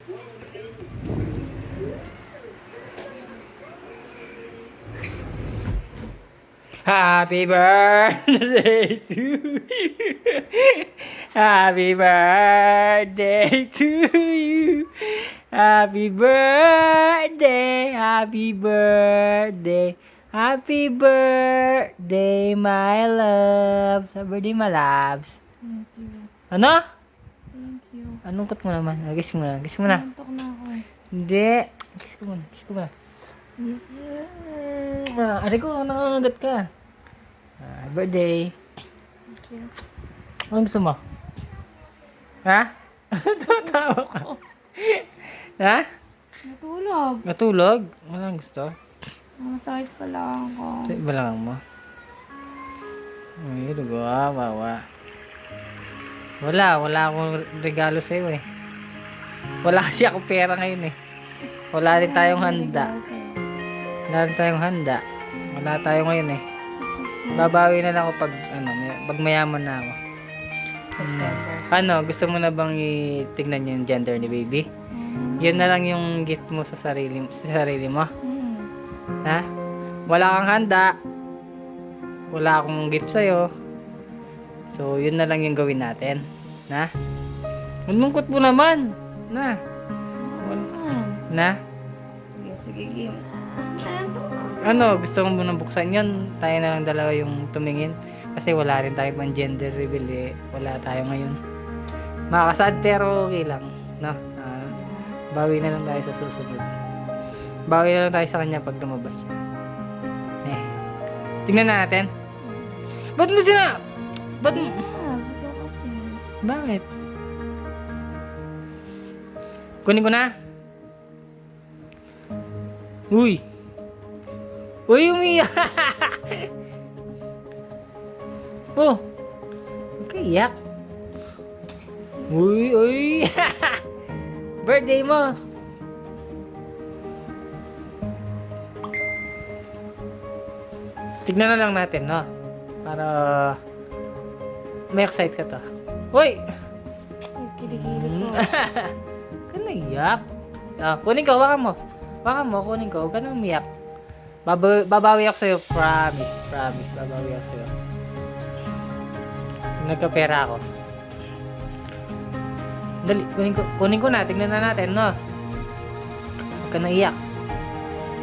Happy birthday to you. Happy birthday to you. Happy birthday, happy birthday. Happy birthday, my love. Happy birthday, my loves. Thank you. Ano? Thank you. Anong kot mo naman? Kiss mo na, kiss mo na. Nantok na ako eh. Hindi. Kiss ko muna, kiss ko muna. Aray ko, nangangagat ka. Happy birthday. Thank you. Anong gusto mo? Ha? Tumatawa ka. Ha? Natulog. Matulog? Walang gusto? Masakit pa lang ako. Sa iba lang mo. Ay, lugawa, wawa. Wala akong regalo sa'yo eh. Wala kasi ako pera ngayon eh. Wala rin tayong handa. Wala rin tayong handa. Wala tayo ngayon eh. Babawi na lang ako pag mayaman na ako. Ano, gusto mo na bang itignan yung gender ni baby? Yun na lang yung gift mo sa sarili mo. Ha? Wala kang handa. Wala akong gift sa'yo. So, yun na lang yung gawin natin. Na? Malungkot mo naman. Na? Na? Sige, game. Ano, gusto mo munang buksan yun? Tayo na lang dalawa yung tumingin. Kasi wala rin tayo pang gender reveal eh. Wala tayo ngayon. Makakasad pero okay lang. No? Bawi na lang tayo sa susunod. Bawi na lang tayo sa kanya pag lumabas siya. Eh. Tingnan natin. Ba't mo sina... Ba't mo... Gusto kasi. Bakit? Kunin ko na. Uy! Uy, umiyak! Oh! Huwag ka iyak. Uy, uy! Birthday mo! Tignan na lang natin, no? Para may excite ka to. Uy! Kiligili ko. Huwag ka na iyak. Kunin ko, wakan mo. Wakan mo, kunin ko. Huwag ka na umiyak. Babawi ako sa'yo. Promise. Babawi ako sa'yo. Nagkapera ako. Dali, kunin ko na. Tignan na natin, no? Huwag ka na iyak.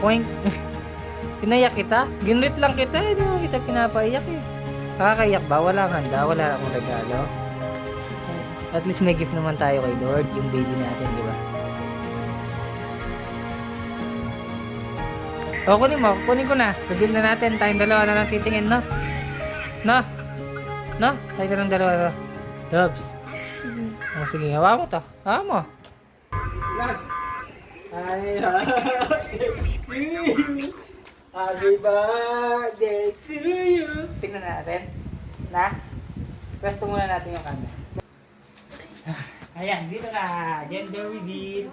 Point. Pinayak kita? Ginrit lang kita. Hindi mo kita pinapaiyak eh. Nakakaiyak ba? Wala kang handa. Wala akong regalo. At least may gift naman tayo kay Lord. Yung baby natin, di ba? O, kunin mo. Kunin ko na. Reveal na natin. Tayong dalawa na lang titingin, no? No? No? Tayong lang dalawa, no? Loves. O, sige. Hawa mo to. Hawa mo. Loves. Ay, happy birthday to you. Tingnan natin. Na? Pwesto muna natin yung camera. Ayan, dito na. Gender reveal.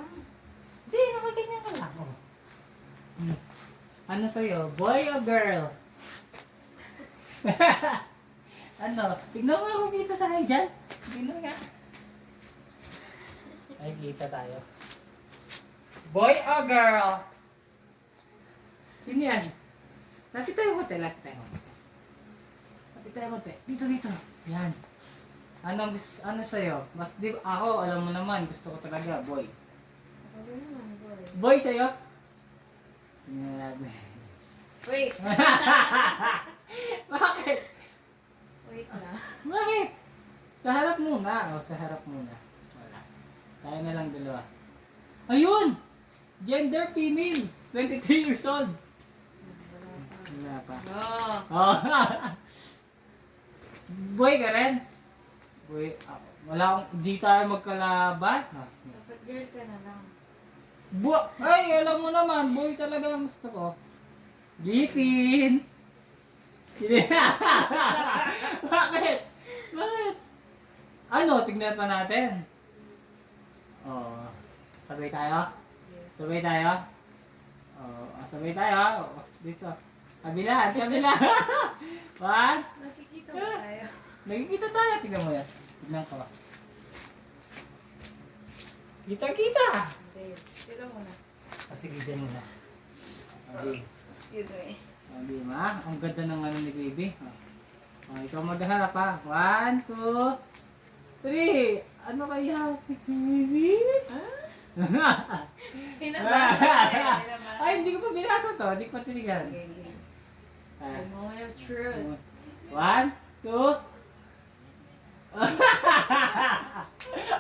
Hindi, nakaganyan ka lang. Oh. Ano sa'yo? Boy o girl? Ano? Tignan mo kung kita tayo dyan. Tignan nga. Ay, kita tayo. Boy o girl? Sino yan? Lapit tayo konti. Lapit tayo konti. Dito. Yan. Ano sa'yo? Mas di ako, alam mo naman, gusto ko talaga, boy. Boy sa'yo? Tingnan natin. Wait. Bakit? Wait na. Bakit? Sa harap muna. Sa harap muna. Wala. Tayo na lang dalawa. Ayun! Gender female. 23 years old. Wala pa. Oh. Boy ka rin? Boy, wala akong, di tayo magkalaban. Dapat girl ka na lang. Ay, alam mo naman, boy talaga ang gusto ko. Gipin! Bakit? Ano, tignan pa natin. Oh, sabay tayo? Sabay tayo? Oh, sabay tayo. Dito. Kabila. One. Nakikita mo tayo. Nagkikita tayo. Tignan mo yan. Tignan ko. Kita. Sige. Dito muna. Sige, dyan muna. Okay. Excuse me. Di ba? Ang ganda ng ano ni baby. Ikaw magharap ha. 1, 2, 3. Ano kaya si baby? Pinabasa ko. Ay, hindi ko pa binasa to. Hindi ko pa tinigan. The moment of truth. 1, 2.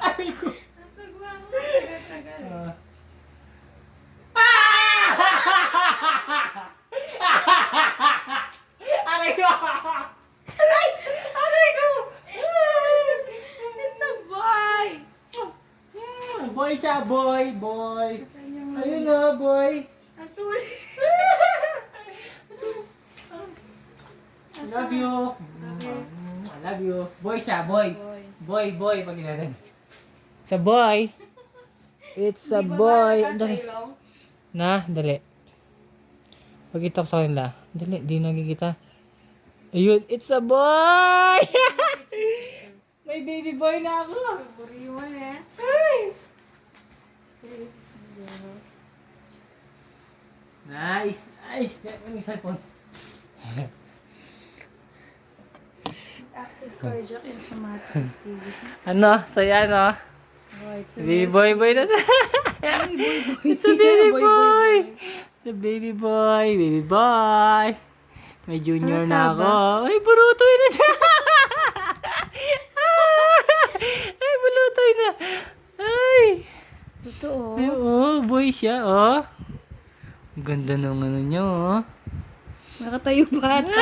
Ay ko. Nasagwa mo. Tagal-tagal. Aray ko! Ay! Aray ko! It's a boy! Boy siya, boy, boy. Saan yung Ayun na, boy. ang tuloy? I love you. I love you. Boy siya, boy. Boy. Boy, boy. Pag natin. It's a boy. It's a boy. Dali. Na, dali. Pagkita ko sa kanila. Dali, di nakikita. Ayun, it's a boy! May baby boy na ako. Buriwan eh. Ay! This is zero. Nice, nice. Yung cellphone. Active cardiac and somatic activity. Ano? Saya, no? Oh, it's a Baby boy na sa... baby boy. It's a baby boy! It's a baby boy, baby boy. May junior Ano na ka ako. Ay, burutoy na siya! Ay, burutoy na. Ay! Totoo. Ay, oh, boy siya, oh. Ang ganda ng ano niya, oh. Nakatayo bata.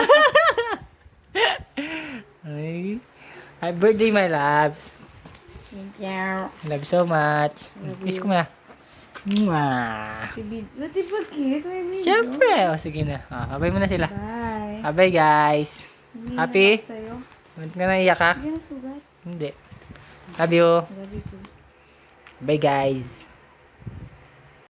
Ay. Happy birthday, my loves. Thank you. Love so much. Kiss ko muna. Mwah. Ba't di ba kiss? May video. Siyempre. O, sige na. Abay mo na sila. Bye. Abay, guys. Hindi Happy? na ako sa'yo. Ba't ka naiyak ka? Hindi na sugat. Hindi. Love you. Love you too. Bye, guys.